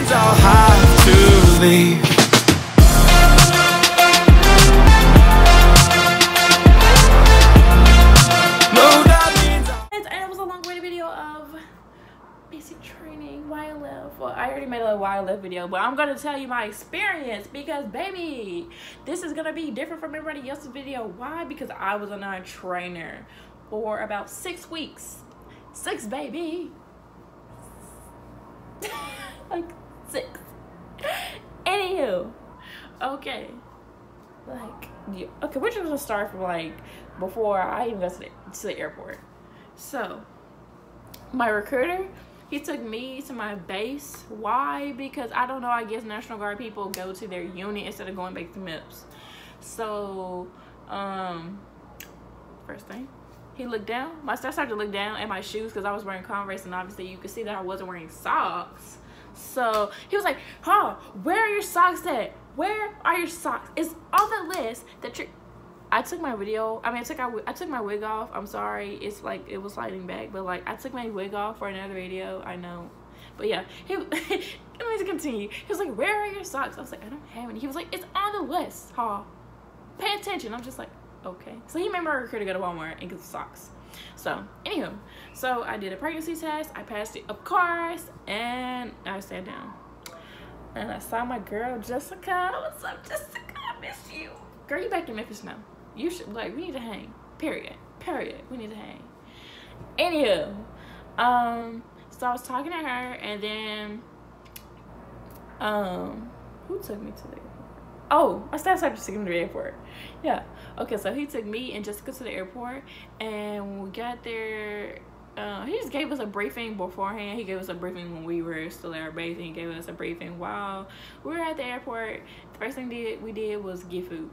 means I'll have to leave. No, that means it was a long-awaited video of basic training, why I left. Well, I already made a why I left video, but I'm gonna tell you my experience because, baby, this is gonna be different from everybody else's video. Why? Because I was a non-trainer for about 6 weeks. 6, baby. Like 6. Anywho, okay, like, yeah, okay, we're just gonna start from like before I even got to the airport. So my recruiter, he took me to my base. Why? Because I don't know, I guess National Guard people go to their unit instead of going back to MIPS. So first thing, he looked down. My staff started to look down at my shoes because I was wearing Converse, and obviously you could see that I wasn't wearing socks. So he was like, huh, where are your socks at? Where are your socks? It's on the list that you're... I took my video, I took my wig off. I'm sorry, it's like it was sliding back, but like I took my wig off for another video, I know. But yeah, let me continue. He was like, where are your socks? I was like, I don't have any. He was like, it's on the list, huh? Pay attention. I'm just like, okay. So he made my recruiter go to Walmart and get the socks. So anywho, so I did a pregnancy test, I passed it of course, and I sat down and I saw my girl Jessica. What's up, Jessica? I miss you, girl. You back in Memphis now. You should, like, we need to hang, period, we need to hang. Anywho, so I was talking to her, and then who took me to the airport? Oh, my staff started taking me to the airport. Yeah. Okay, so he took me and Jessica to the airport, and when we got there, he just gave us a briefing beforehand. He gave us a briefing when we were still at our base, and he gave us a briefing while we were at the airport. The first thing we did was get food.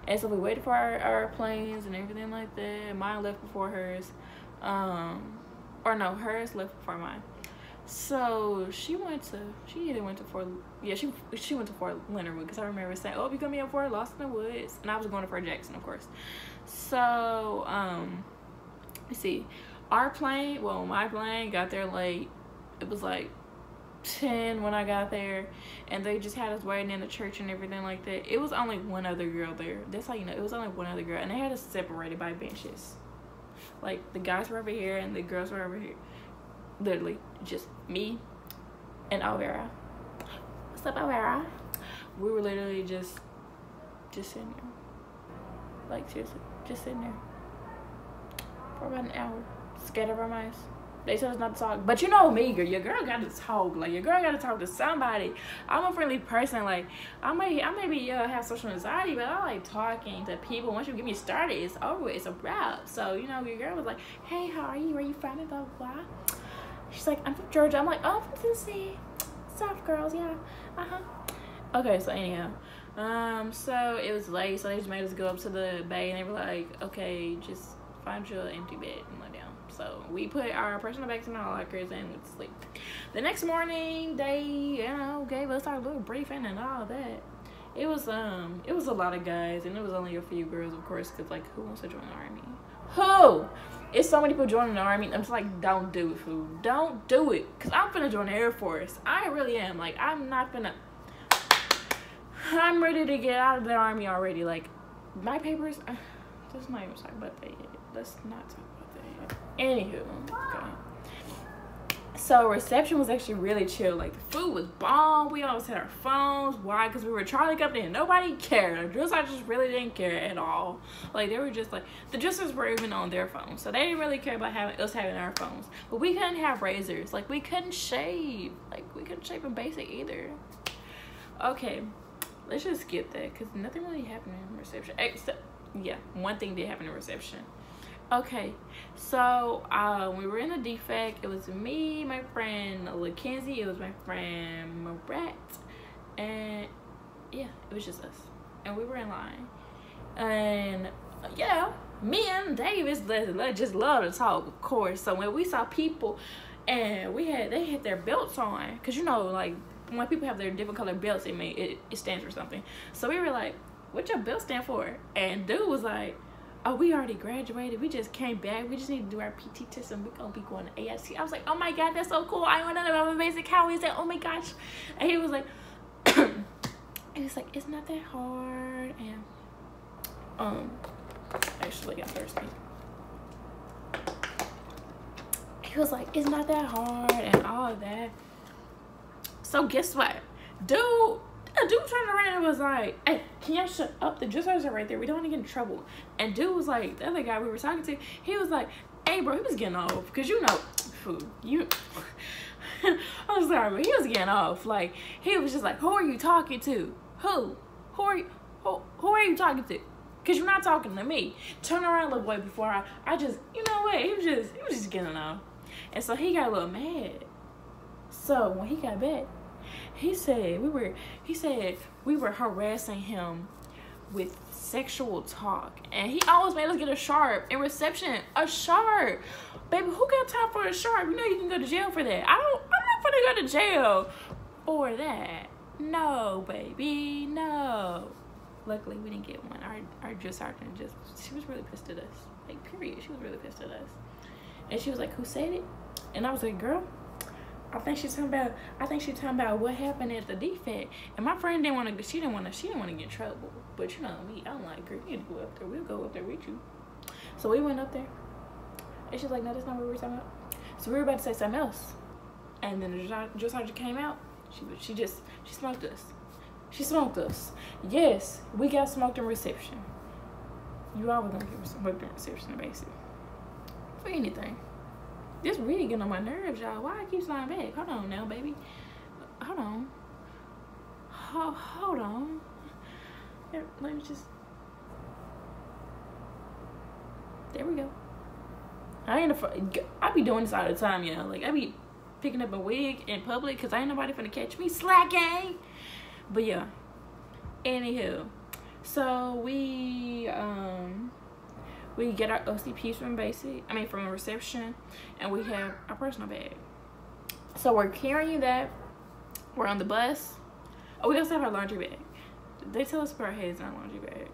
And so we waited for our planes and everything like that. Mine left before hers. Or no, hers left before mine. So she either went to Fort Leonard Wood, because I remember saying, oh, you're gonna be at Fort Lost in the Woods, and I was going to Fort Jackson, of course. So let's see, my plane got there late. It was like 10 when I got there, and they just had us waiting in the church and everything like that. It was only one other girl there. That's how you know, it was only one other girl, and they had us separated by benches. Like the guys were over here and the girls were over here. Literally just me and Alvera. What's up, Alvera? We were literally just sitting there, like seriously, just sitting there for about an hour, scared of our minds. They told us not to talk, but you know me, girl. Your girl got to talk. Like, your girl got to talk to somebody. I'm a friendly person. Like, I maybe have social anxiety, but I like talking to people. Once you get me started, it's over. It's a wrap. So you know, your girl was like, "Hey, how are you? Where you from?" And blah blah blah. She's like, "I'm from Georgia." I'm like, "Oh, I'm from Tennessee." South girls, yeah. Okay, so anyhow, so it was late, so they just made us go up to the bay, and they were like, "Okay, just find you an empty bed and lay down." So we put our personal bags in our lockers and went to sleep. The next morning, they, you know, gave us our little briefing and all that. It was a lot of guys, and it was only a few girls, of course, because like, who wants to join the army? Who? It's so many people joining the army. I'm just like, don't do it, fool. Don't do it, because I'm finna join the Air Force. I really am. Like, I'm ready to get out of the army already. Like, my papers, let's not even talk about that yet. Let's not talk about that yet. Anywho, okay. So reception was actually really chill. Like, the food was bomb. We always had our phones. Why? Because we were Charlie Company and nobody cared. The drill sergeants just really didn't care at all. Like, they were just like, the drill sergeants were even on their phones, so they didn't really care about us having our phones. But we couldn't have razors. Like, we couldn't shave. Like, we couldn't shave in basic either. Okay, let's just skip that because nothing really happened in reception. Except, yeah, one thing did happen in reception. Okay, so we were in the defect. It was me, my friend LaKenzie, it was my friend Morat, and yeah, it was just us, and we were in line. And yeah, me and Davis just love to talk, of course. So when we saw people and they had their belts on, because you know, like, when people have their different colored belts, it stands for something. So we were like, what your belt stand for? And dude was like, oh, we already graduated. We just came back. We just need to do our PT test and we're going to be going to ASC. I was like, oh my God, that's so cool. I want to know about my basic. How is that? Oh my gosh. And he was like, it's not that hard. And, actually, I'm thirsty. He was like, it's not that hard and all of that. So guess what? A dude turned around and was like, hey, can y'all shut up? The juice are right there. We don't want to get in trouble. And dude was like, the other guy we were talking to, he was like, hey, bro, he was getting off. Because you know, I'm sorry, but he was getting off. Like, he was just like, who are you talking to? Who are you talking to? Because you're not talking to me. Turn around, little boy, before I just, you know what? He was just getting off. And so he got a little mad. So when he got back, he said we were harassing him with sexual talk, and he always made us get a sharp in reception. A sharp, baby, who got time for a sharp? You know you can go to jail for that. I'm not gonna go to jail for that. No, baby, no. Luckily, we didn't get one. Our drill sergeant she was really pissed at us. Like, period. She was really pissed at us, and she was like, "Who said it?" And I was like, "Girl, I think she's talking about what happened at the defect." And my friend didn't want to get in trouble. But you know me, I'm like, girl, you need to go up there. We'll go up there with you. So we went up there, and she's like, no, that's not what we were talking about. So we were about to say something else, and then the drill sergeant came out. She smoked us. She smoked us. Yes, we got smoked in reception. You always gonna get smoked in reception, basically. For anything. This really getting on my nerves, y'all. Why I keep sliding back? Hold on now, baby. Hold on. Hold on. Here, let me just... There we go. I be doing this all the time, y'all. Like, I be picking up a wig in public because ain't nobody finna catch me slacking. But yeah. Anywho. So we get our OCPs from reception, and we have our personal bag. So we're carrying that. We're on the bus. Oh, we also have our laundry bag. They tell us to put our heads in our laundry bag.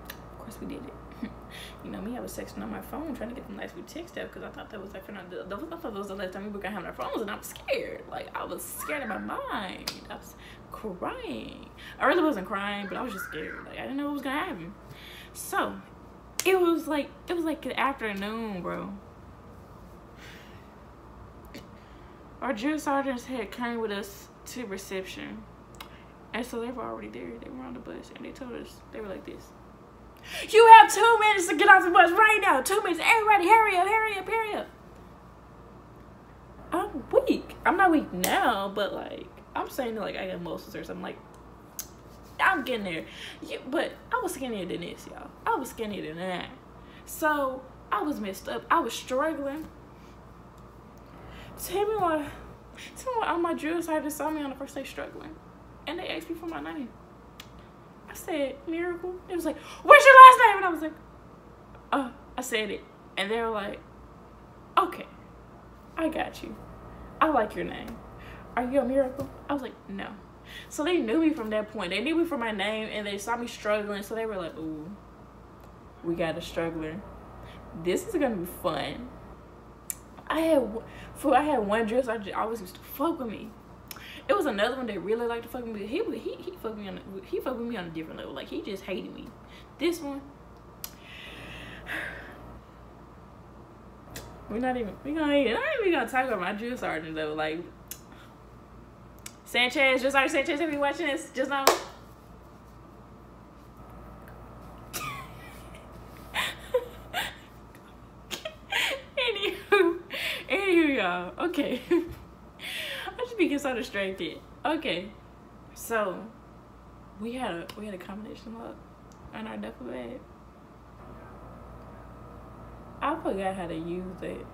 Of course we did it. You know me, I was texting on my phone trying to get the nice new text out because I thought that was like I thought that was the last time we were gonna have our phones, and I was scared. Like, I was scared in my mind. I was crying. I really wasn't crying, but I was just scared. Like, I didn't know what was gonna happen. So it was like the afternoon, bro. Our drill sergeants had came with us to reception, and so they were already there. They were on the bus, and they told us, they were like this: you have 2 minutes to get off the bus right now. 2 minutes. Everybody, hurry up, hurry up, hurry up. I'm weak. I'm not weak now, but like, I'm saying like I got muscles or something. Like, I'm getting there. Yeah, but I was skinnier than this, y'all. I was skinnier than that. So I was messed up. I was struggling. Tell me why all my drill sergeants saw me on the first day struggling, and they asked me for my name. I said Miracle. It was like, what's your last name? And I was like, I said it, and they were like, okay, I got you. I like your name. Are you a Miracle? I was like, no. So they knew me from that point. They knew me from my name, and they saw me struggling. So they were like, ooh, we got a struggler. This is gonna be fun. I had one drill sergeant always used to fuck with me. It was another one that really liked to fuck with me. He fucked with me on a different level. Like, he just hated me. This one, I ain't even gonna talk about my drill sergeant though. Like, Sanchez, just like Sanchez, if you watching this, just know. Anywho, y'all. Okay. I just be getting so distracted. Okay. So we had a combination lock on our duffel bag. I forgot how to use it.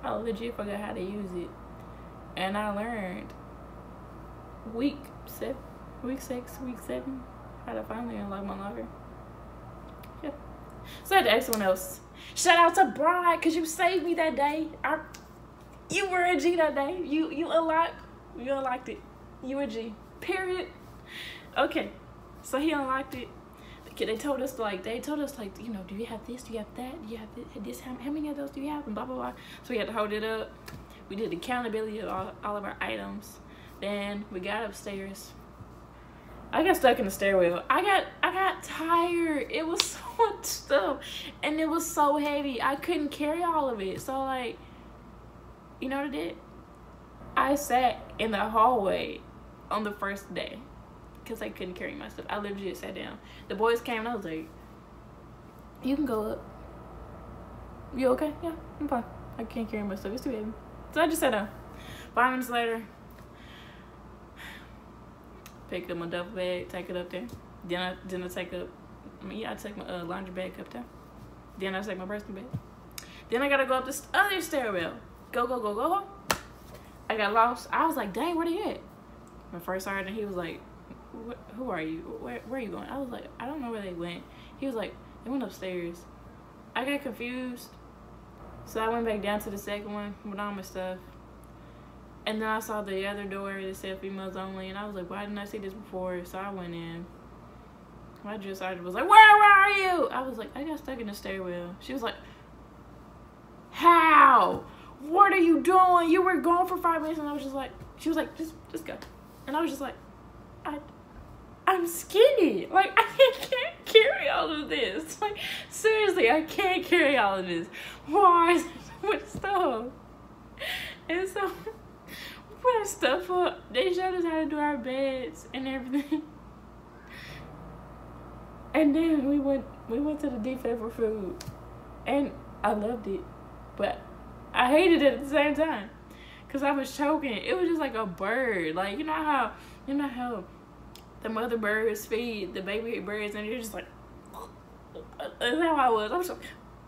I legit forgot how to use it. And I learned week 6, week 7, how to finally unlock my locker. Yeah. So I had to ask someone else. Shout out to Bride, because you saved me that day. You were a G that day. You unlocked it. You a G. Period. Okay, so he unlocked it. They told us like, you know, do you have this? Do you have that? Do you have this? How many of those do you have? And blah blah blah. So we had to hold it up. We did accountability of all of our items. Then we got upstairs. I got stuck in the stairwell. I got tired. It was so much stuff, and it was so heavy. I couldn't carry all of it. So like, you know what I did? I sat in the hallway on the first day because I couldn't carry my stuff. I literally just sat down. The boys came and I was like, "You can go up. You okay? Yeah, I'm fine. I can't carry my stuff. It's too heavy." So I just sat down. 5 minutes later, pick up my duffel bag, take it up there. Then I take up, I take my laundry bag up there. Then I take my personal bag. Then I gotta go up this other stairwell. Go. I got lost. I was like, dang, where they at? My first sergeant, he was like, who are you? Where are you going? I was like, I don't know where they went. He was like, they went upstairs. I got confused. So I went back down to the second one with all my stuff. And then I saw the other door that said females only, and I was like, why didn't I see this before? So I went in. My drill sergeant was like, where are you? I was like, I got stuck in the stairwell. She was like, how? What are you doing? You were gone for 5 minutes. And I was just like, she was like, just go. And I was just like, I'm skinny. Like, I can't carry all of this. Like, seriously, I can't carry all of this. Why is there so much stuff? And so we put our stuff up. They showed us how to do our beds and everything. And then we went to the buffet for food. And I loved it. But I hated it at the same time. Cause I was choking. It was just like a bird. Like, you know how the mother birds feed the baby birds, and you're just like, that's how I was. I was like,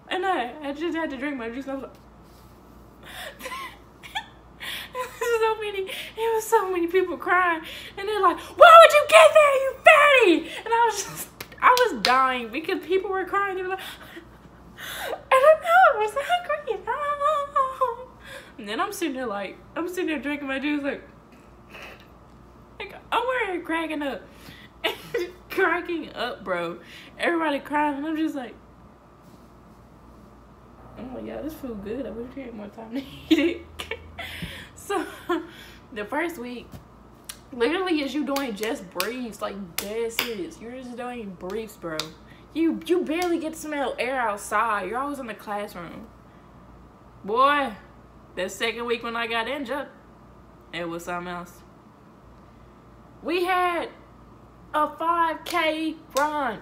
and I just had to drink my juice. I was like, it was so many people crying, and they're like, why would you get there, you fatty? And I was dying because people were crying. They were like, I don't know, I was hungry. And then I'm sitting there drinking my juice, like I'm wearing cracking up. Cracking up, bro. Everybody crying, and I'm just like, oh my god, this food good. I wish we had more time to eat it. So the first week literally is you doing just briefs, like dead serious. You're just doing briefs, bro. You barely get to smell air outside. You're always in the classroom. Boy, that second week when I got injured, it was something else. We had a 5K run.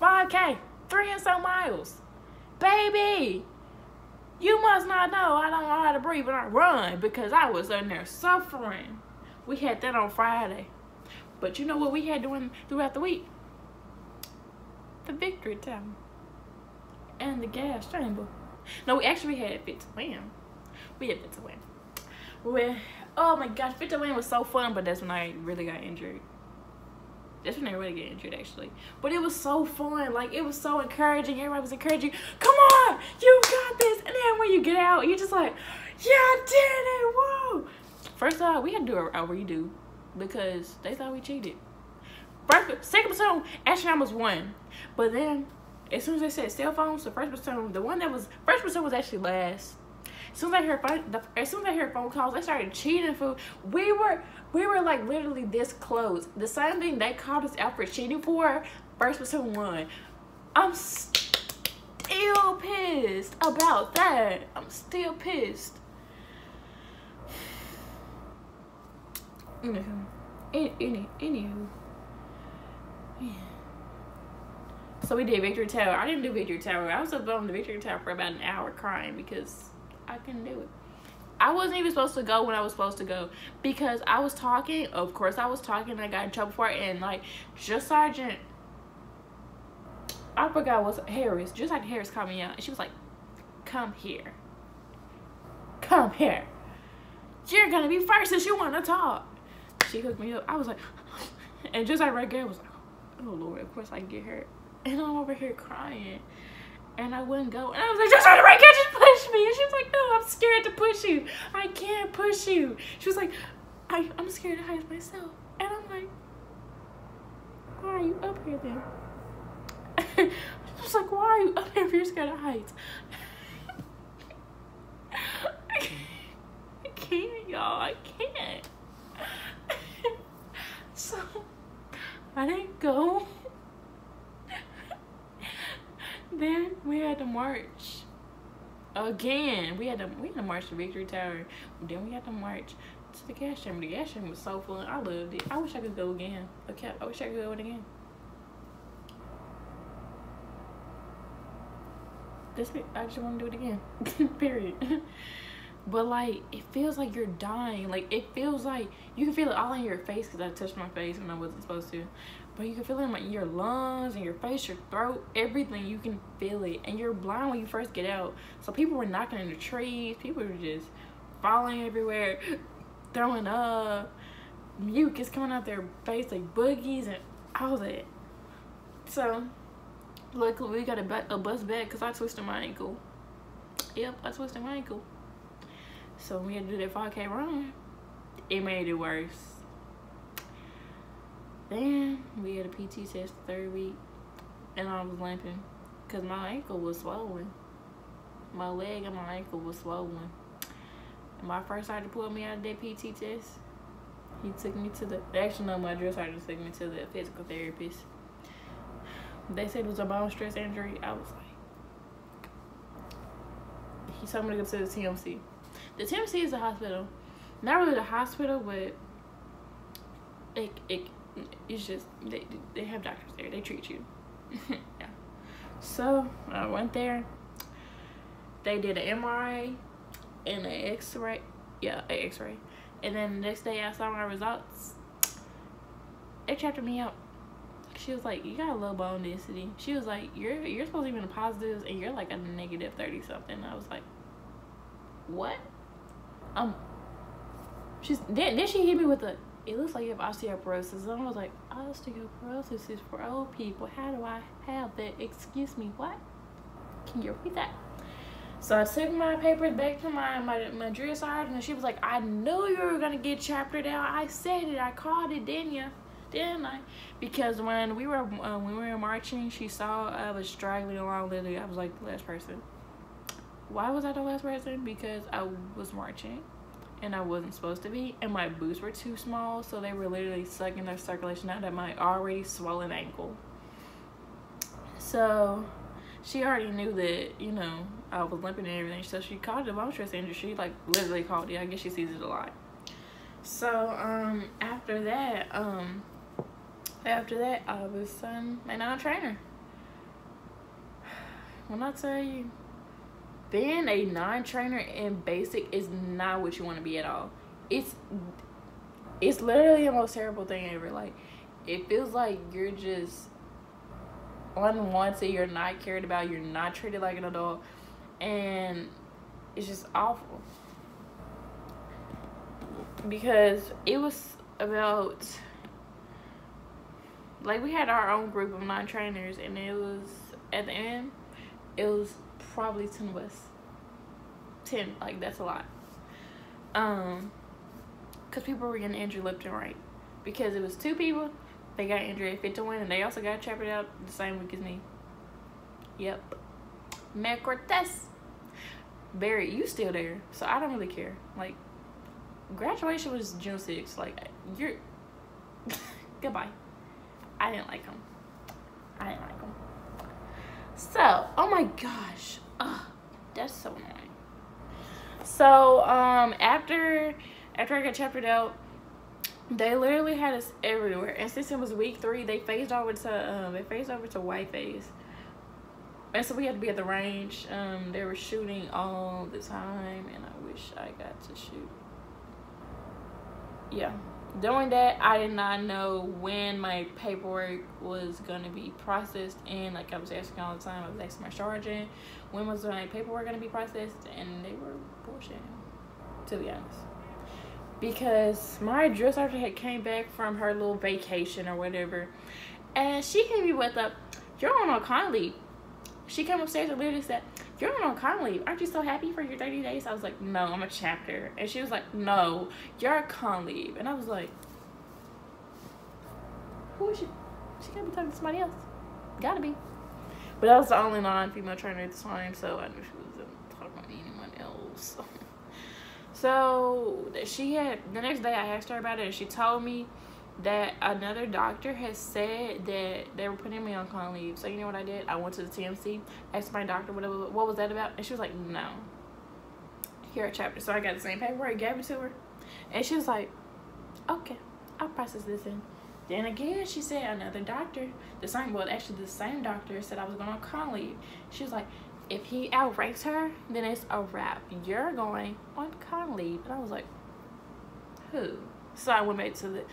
5K, 3 and so miles. Baby, you must not know I don't know how to breathe when I run, because I was in there suffering. We had that on Friday. But you know what we had doing throughout the week? The victory tower. And the gas chamber. No, we actually had Fit to Win. We had Fit to Win. Oh my gosh, Fit to Win was so fun, but that's when I really got injured. That's when I really got injured, actually. But it was so fun. Like, it was so encouraging. Everybody was encouraging. Come on, you got this. And then when you get out, you're just like, yeah, I did it. Whoa. First off, we had to do a redo because they thought we cheated. Second platoon, actually I almost won. But then, as soon as they said cell phones, the first platoon, first platoon was actually last. As soon as I heard phone calls, they started cheating food. We were like literally this close. The same thing they called us out for cheating for, first platoon won. I'm still pissed about that. I'm still pissed. Anywho. Yeah. So we did Victory Tower. I didn't do Victory Tower. I was up on the Victory Tower for about an hour crying because I couldn't do it. I wasn't even supposed to go when I was supposed to go because I was talking. Of course, I was talking. And I got in trouble for it. And like, just Sergeant, I forgot what's Harris. Just like Harris called me out, and she was like, "Come here. Come here. You're gonna be first since you want to talk." She hooked me up. I was like, and just like right there, I was like, "Oh Lord, of course I get hurt." And I'm over here crying. And I wouldn't go. And I was like, just right, can't just push me. And she was like, no, I'm scared to push you. I can't push you. She was like, I'm scared to hide myself. And I'm like, why are you up here then? I was like, why are you up here if you're scared of heights? I can't, y'all. I can't. So I didn't go. Then we had to march again. We had to march to Victory Tower. Then we had to march to the gas chamber. The gas chamber was so fun. I loved it. I wish I could go again. Okay, I wish I could go again. I just want to do it again. Period. But like, it feels like you're dying. Like, it feels like you can feel it all in your face, because I touched my face when I wasn't supposed to. But you can feel it in like your lungs and your face, your throat, everything. You can feel it. And you're blind when you first get out. So people were knocking in the trees. People were just falling everywhere, throwing up. Mucus coming out their face like boogies and all that. So luckily we got a bus back because I twisted my ankle. Yep, I twisted my ankle. So we had to do that 5K run. It made it worse. Then we had a PT test the 3rd week, and I was limping because my ankle was swollen. My leg and my ankle was swollen. And my first sergeant pulled me out of that PT test. He took me to my drill sergeant took me to the physical therapist. They said it was a bone stress injury. I was like, he told me to go to the TMC. The TMC is a hospital. Not really the hospital, but it's just, they have doctors there. They treat you. Yeah. So I went there. They did an MRI and an X-ray. Yeah, an X-ray. And then the next day I saw my results. They checked me out. She was like, you got a low bone density. She was like, you're supposed to be in the positives and you're like a negative 30 something. I was like, what? Then she hit me with a, it looks like you have osteoporosis. And I was like, osteoporosis is for old people. How do I have that? Excuse me, what? Can you repeat that? So I took my papers back to my drill sergeant, and she was like, I knew you were gonna get chaptered out. I said it. I called it, didn't I? Because when we were marching, she saw I was straggling along. Literally, I was like the last person. Why was I the last person? Because I was marching and I wasn't supposed to be, and my boots were too small, so they were literally sucking their circulation out of my already swollen ankle. So she already knew that, you know, I was limping and everything, so she called it a bone stress injury. She like literally called it. I guess she sees it a lot. So after that I was a non-trainer. When I tell you, being a non-trainer in basic is not what you want to be at all. It's literally the most terrible thing ever. Like, it feels like you're just unwanted, you're not cared about, you're not treated like an adult, and it's just awful. Because it was about, like, we had our own group of non-trainers, and it was, at the end, it was probably 10 of us. 10, like, that's a lot. Because people were getting injured left and right. Because it was 2 people, they got injured at Fit to Win, and they also got chaptered out the same week as me. Yep. Matt Cortez. Barry, you still there, so I don't really care. Like, graduation was June 6th. Like, you're goodbye. I didn't like him. So, oh my gosh, that's so annoying. So after I got chaptered out, they literally had us everywhere, and since it was week 3, they phased over to white phase, and so we had to be at the range. They were shooting all the time, and I wish I got to shoot. Yeah, doing that, I did not know when my paperwork was gonna be processed, and like I was asking all the time, I was asking my sergeant, when was my paperwork gonna be processed, and they were bullshitting, to be honest. Because my drill sergeant had came back from her little vacation or whatever, and she hit me with a, you're on con leave. She came upstairs and literally said, you're on con leave. Aren't you so happy for your 30 days? I was like, no, I'm a chapter. And she was like, no, you're on con leave. And I was like, who is she? She gotta be talking to somebody else. Gotta be. But I was the only non-female trainer at the time, so I knew she wasn't talking about anyone else. So she had, the next day I asked her about it, and she told me that another doctor has said that they were putting me on call leave. So you know what I did? I went to the TMC, asked my doctor what was that about, and she was like, no. Here a chapter. So I got the same paperwork, gave it to her, and she was like, okay, I'll process this in. Then again, she said another doctor, the same doctor said I was going on call leave. She was like, if he outranks her, then it's a wrap. You're going on call leave. And I was like, who? So I went back to the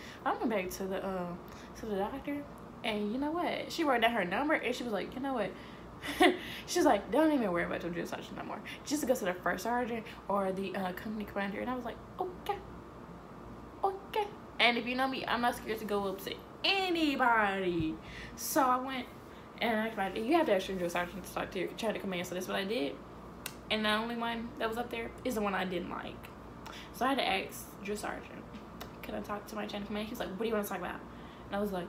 doctor, and you know what? She wrote down her number, and she was like, you know what? She's like, don't even worry about your drill sergeant no more. Just go to the first sergeant or the company commander. And I was like, okay. And if you know me, I'm not scared to go up to anybody. So I went and I asked you have to ask your drill sergeant to talk to your chain of command. So that's what I did. And the only one that was up there is the one I didn't like. So I had to ask drill sergeant, can I talk to my chain of command? He was like, what do you want to talk about? And I was like,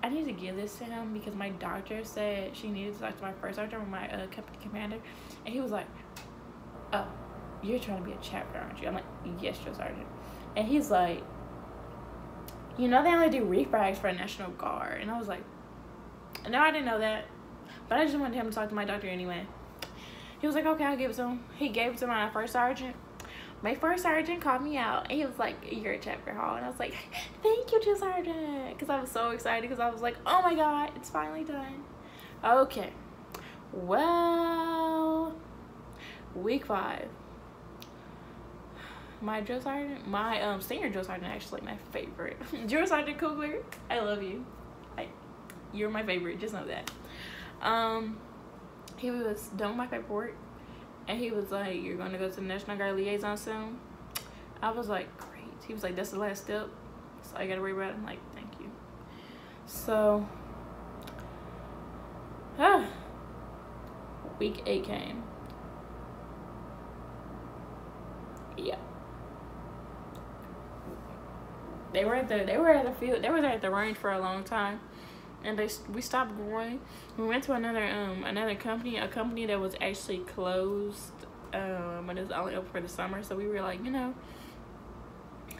I need to give this to him because my doctor said she needed to talk to my first sergeant or my company commander. And he was like, oh, you're trying to be a chapter, aren't you? I'm like, yes, drill sergeant. And he's like, you know they only do refrags for a National Guard. And I was like, no, I didn't know that. But I just wanted him to talk to my doctor anyway. He was like, okay, I'll give it to him. He gave it to my first sergeant. My first sergeant called me out, and he was like, you're a chapter hall. And I was like, thank you, drill sergeant. Because I was so excited because I was like, oh my God, it's finally done. Okay. Well, week 5. My drill sergeant, my senior drill sergeant, actually my favorite. Drill Sergeant Kugler, I love you. You're my favorite, just know that. He was done with my paperwork, and he was like, you're gonna go to the National Guard liaison soon. I was like, great. He was like, that's the last step, so I gotta worry about it. I'm like, thank you. So week 8 came. Yeah. They were at the field. They were at the range for a long time, and we stopped going. We went to another company, a company that was actually closed, but it was only open for the summer. So we were like, you know,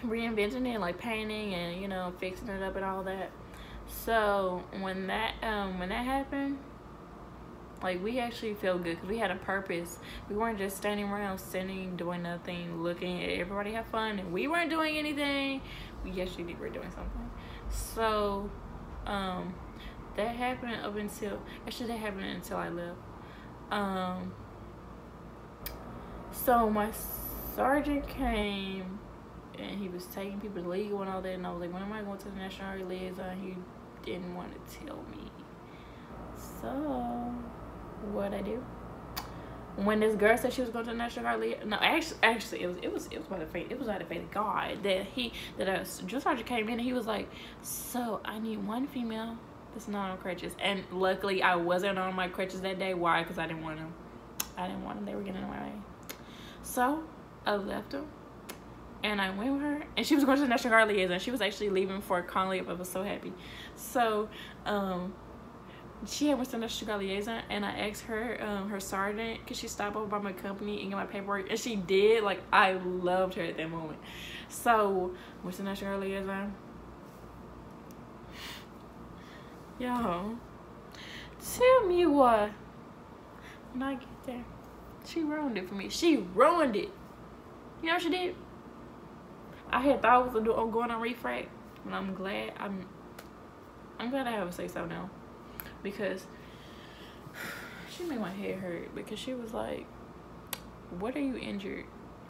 reinventing it, like painting and, you know, fixing it up and all that. So when that happened, like, we actually felt good because we had a purpose. We weren't just standing around sitting, doing nothing, looking at everybody have fun, and we weren't doing anything. We actually were doing something. So that happened up until, actually that happened until I left. So my sergeant came, and he was taking people to legal and all that, and I was like, when am I going to the National Guard liaison? He didn't want to tell me. So what'd I do? When this girl said she was going to the National Guard liaison, no, actually it was by the faith. It was out of faith of God that a drill sergeant came in, and he was like, so I need one female that's not on crutches. And luckily I wasn't on my crutches that day. Why? Because I didn't want them. They were getting in my way. So I left them, and I went with her, and she was going to the National Guard liaison. She was actually leaving for a call leave. I was so happy. So she had went to the National Guard liaison, and I asked her her sergeant, could she stop over by my company and get my paperwork? And she did. Like, I loved her at that moment. So went to the National Guard liaison. Yo, tell me what, when I get there, she ruined it for me. She ruined it. You know what she did? I had thought I was going on refract, but I'm glad I have a say so now, because she made my head hurt, because she was like, what are you injured?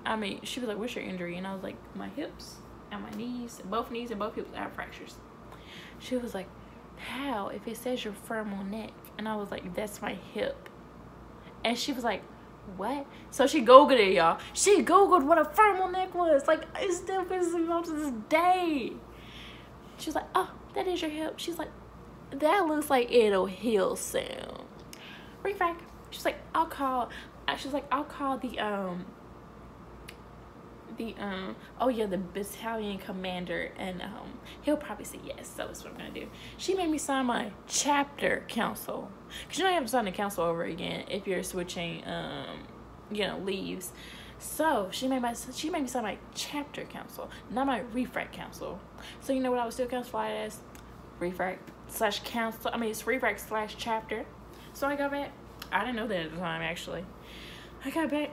I mean, she was like, what's your injury? And I was like, my hips and my knees, both knees and both hips, I have fractures. She was like, how, if it says your femoral neck? And I was like, that's my hip. And she was like, what? So she googled it, y'all. She googled what a femoral neck was. Like, it still pisses me off to this day. She was like, oh, that is your hip. She's like, that looks like it'll heal soon. Refract. She's like, I'll call the oh yeah, the battalion commander, and he'll probably say yes, so that's what I'm gonna do. She made me sign my chapter council, because you know you have to sign the council over again if you're switching you know, leaves. So she made me sign my chapter council, not my refract council. So you know what I was still classified as? Refract slash council. I mean, it's refract slash chapter. So I got back. I didn't know that at the time, actually. I got back.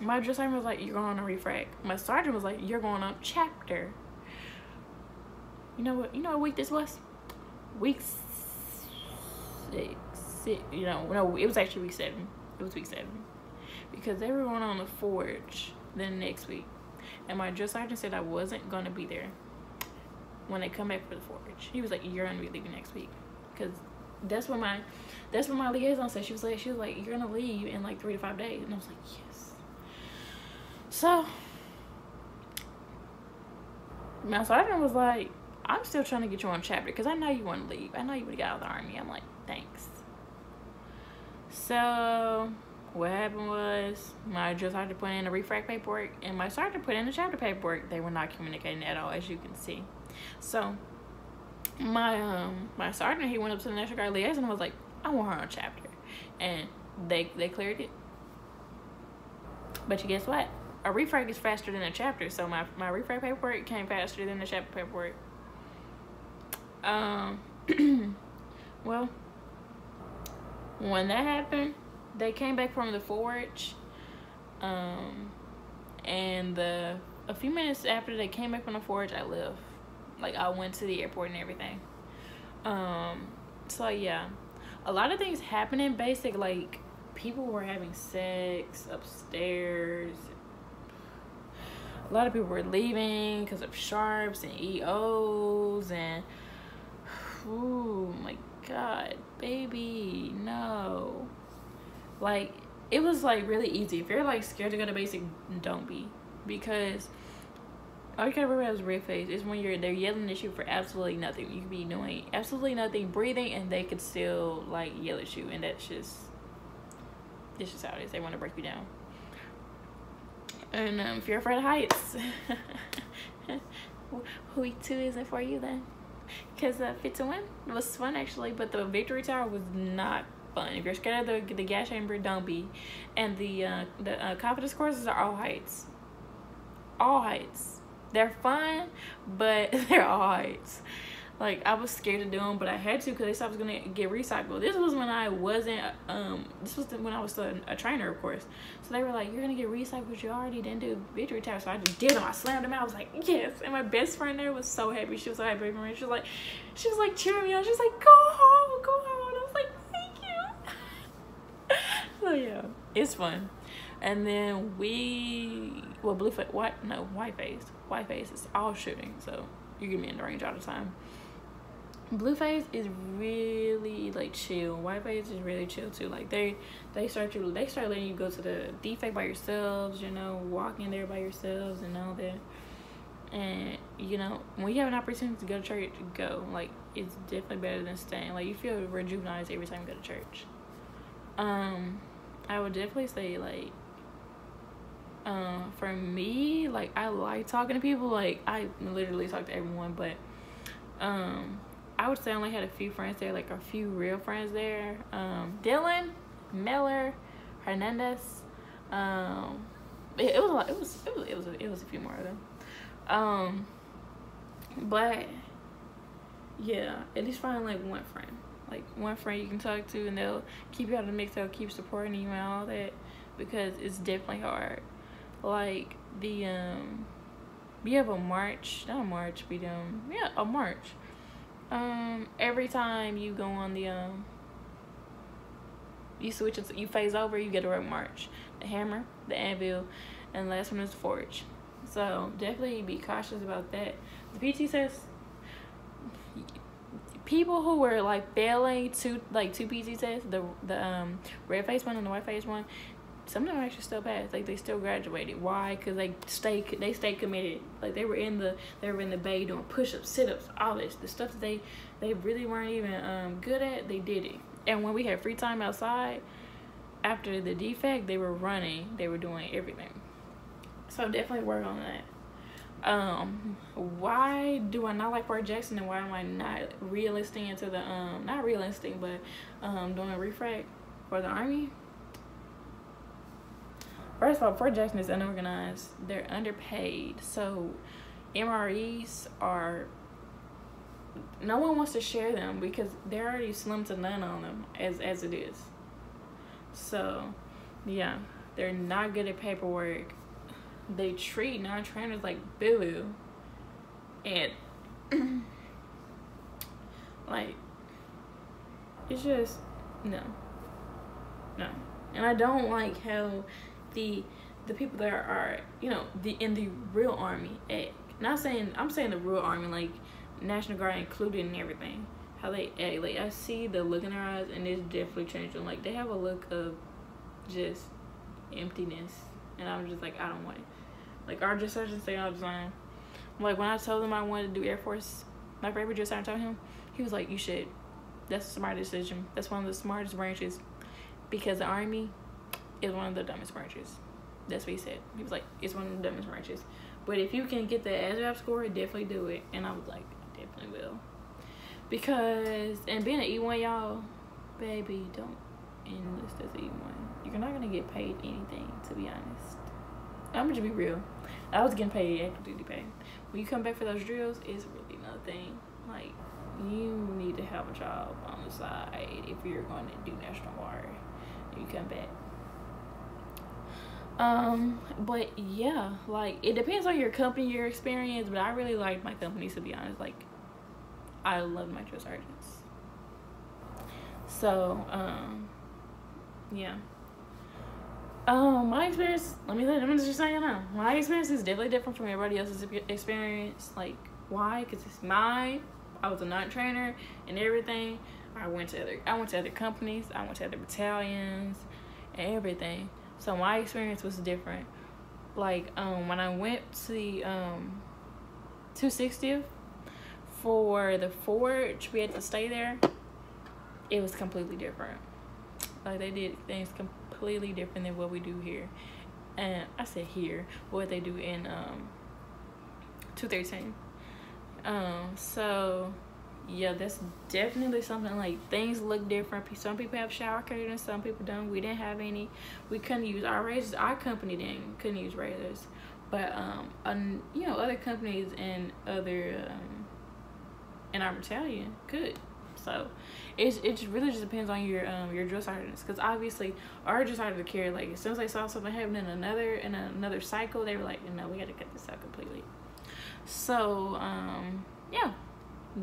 My drill sergeant was like, you're going on a refract. My sergeant was like, you're going on chapter. You know what week this was? Week 6. You know, no, it was actually week 7. It was week 7. Because they were going on the forge the next week. And my drill sergeant said I wasn't going to be there when they come back for the forge. He was like, you're going to be leaving next week. Because that's what my liaison said. She was like, you're going to leave in like 3 to 5 days. And I was like, yes. So my sergeant was like, I'm still trying to get you on chapter because I know you want to leave. I know you would have got out of the army. I'm like, thanks. So what happened was my drill sergeant put in the refract paperwork and my sergeant put in the chapter paperwork. They were not communicating at all, as you can see. So my sergeant, he went up to the National Guard liaison and was like, I want her on chapter. And they cleared it. But you guess what? A refract is faster than a chapter. So my refract paperwork came faster than the chapter paperwork. Well, when that happened, they came back from the forge, and a few minutes after they came back from the forge, I left. Like, I went to the airport and everything. So yeah, a lot of things happened in basic. Like, people were having sex upstairs. A lot of people were leaving because of sharps and EOs, and oh my god, baby, no. Like, it was like really easy. If you're like scared to go to basic, don't be, because all you gotta remember is red face. It's when they're yelling at you for absolutely nothing. You could be doing absolutely nothing, breathing, and they could still like yell at you, and it's just how it is. They want to break you down. And if you're afraid of heights, week 2 isn't for you then, because Fit to Win was fun actually, but the Victory Tower was not fun. If you're scared of the gas chamber, don't be. And the confidence courses are all heights. All heights. They're fun, but they're all heights. Like, I was scared to do them, but I had to because they said I was gonna get recycled. This was when I wasn't. This was when I was still a trainer, of course. So they were like, "You're gonna get recycled, but you already didn't do Victory Tower." So I just did them. I slammed them out. I was like, "Yes!" And my best friend there was so happy. She was so happy for me. She was like cheering me on. She was like, "Go home, go home." And I was like, "Thank you." So yeah, it's fun. And then white face is all shooting. So you get me in the range all the time. Blue face is really like chill. White face is really chill too. Like they start letting you go to the defect by yourselves, you know, walk in there by yourselves and all that. And you know, when you have an opportunity to go to church, go. Like, it's definitely better than staying. Like, you feel rejuvenated every time you go to church. I would definitely say, like, for me, like, I like talking to people. Like, I literally talk to everyone, but I would say I only had a few friends there, like a few real friends there. Dylan, Miller, Hernandez. It was a few more of them. But yeah, at least find like one friend you can talk to, and they'll keep you out of the mix. They'll keep supporting you and all that, because it's definitely hard. Like we have a march, not a march, a march. Every time you go on the you switch it, you phase over, you get a rope march, the hammer, the anvil, and the last one is the forge. So definitely be cautious about that. The PT says people who were like failing two PT tests, the red face one and the white face one, some of them actually still passed. Like, they still graduated. Why? Because they stayed committed. Like, they were in the bay doing push-ups, sit-ups, all this. The stuff that they really weren't even good at, they did it. And when we had free time outside after the defect, they were running. They were doing everything. So definitely work on that. Why do I not like Fort Jackson, and why am I not re-enlisting into the not re-enlisting, but doing a refrac for the Army? First of all, Fort Jackson is unorganized. They're underpaid. So MREs are, no one wants to share them because they're already slim to none on them as it is. So yeah, they're not good at paperwork. They treat non-trainers like boo-boo. And like, it's just no. And I don't like how the people that are, you know, in the real Army act. I'm saying the real Army, like National Guard included and everything, how they act. Like, I see the look in their eyes, and it's definitely changing. Like, they have a look of just emptiness, and I'm just like, I don't want it. Like, our drill sergeant say all the time, like, when I told him I wanted to do Air Force, my favorite drill sergeant told him, he was like, you should. That's a smart decision. That's one of the smartest branches, because the Army is one of the dumbest branches. That's what he said. He was like, it's one of the dumbest branches. But if you can get the ASVAB score, definitely do it. And I was like, I definitely will. Because, and being an E1, y'all, baby, don't enlist as an E1. You're not going to get paid anything, to be honest. I'm going to be real. I was getting paid active duty pay. When you come back for those drills, it's really nothing. Like, you need to have a job on the side if you're going to do National Guard and you come back. But yeah, like, it depends on your company, your experience, but I really liked my companies, to be honest. Like, I love my drill sergeants. So, yeah. My experience, let me just say, you know, my experience is definitely different from everybody else's experience. Like, why? Because it's mine. I was a non-trainer and everything. I went to other companies, I went to other battalions and everything. So my experience was different. Like, when I went to the 260th for the forge, we had to stay there. It was completely different. Like, they did things completely different than what we do here. And I said here, what they do in 213. So yeah, that's definitely something. Like, things look different. Some people have shower curtains, some people don't. We didn't have any. We couldn't use our razors. Our company couldn't use razors, but you know, other companies and other in our battalion could. So it really just depends on your drill sergeants, because obviously our drill sergeants carry, like, as soon as they saw something happening in another cycle, they were like, no, we got to cut this out completely. So yeah,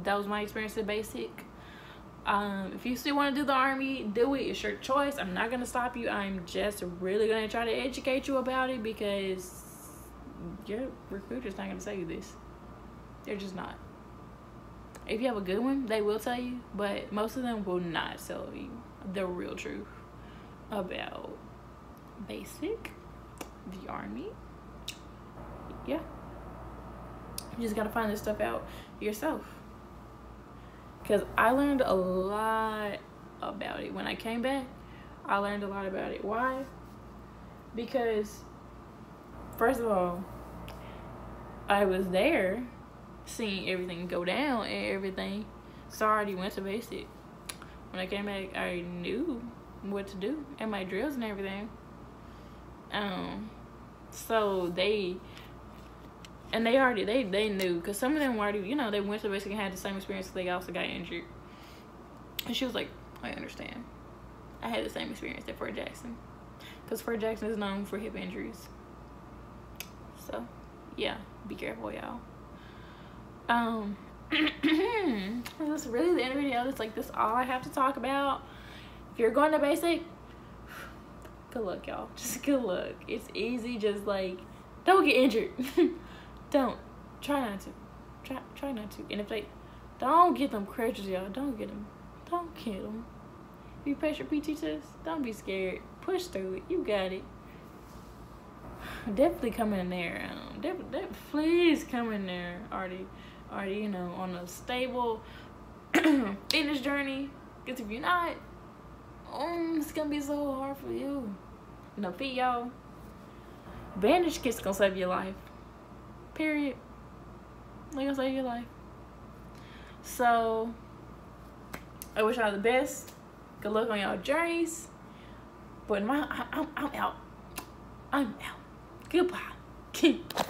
that was my experience at basic. If you still want to do the Army, do it. It's your choice. I'm not gonna stop you. I'm just really gonna try to educate you about it, because your recruiter's not gonna tell you this. They're just not. If you have a good one, they will tell you, but most of them will not tell you the real truth about basic, the Army. Yeah, you just gotta find this stuff out yourself, because I learned a lot about it. When I came back, I learned a lot about it. Why? Because first of all, I was there seeing everything go down and everything, so I already went to basic. When I came back, I knew what to do and my drills and everything. So they knew, because some of them already, you know, they went to basic and had the same experience. They also got injured, and she was like, I understand. I had the same experience at Fort Jackson, because Fort Jackson is known for hip injuries. So yeah, be careful, y'all. That's really the end of the video. That's like, this all I have to talk about. If you're going to basic, good luck, y'all. Just good luck. It's easy. Just, like, don't get injured. Don't. Try not to. Try not to. And if they don't get them crutches, y'all, don't get them. Don't get them. If you pass your PT test, don't be scared. Push through it. You got it. Definitely come in there. Please come in there. Already, you know, on a stable fitness journey. Because if you're not, it's gonna be so hard for you. You know, feet, y'all. Bandage kits gonna save your life. Period. They gonna save your life. So I wish y'all the best. Good luck on y'all journeys. But I'm out. I'm out. Goodbye.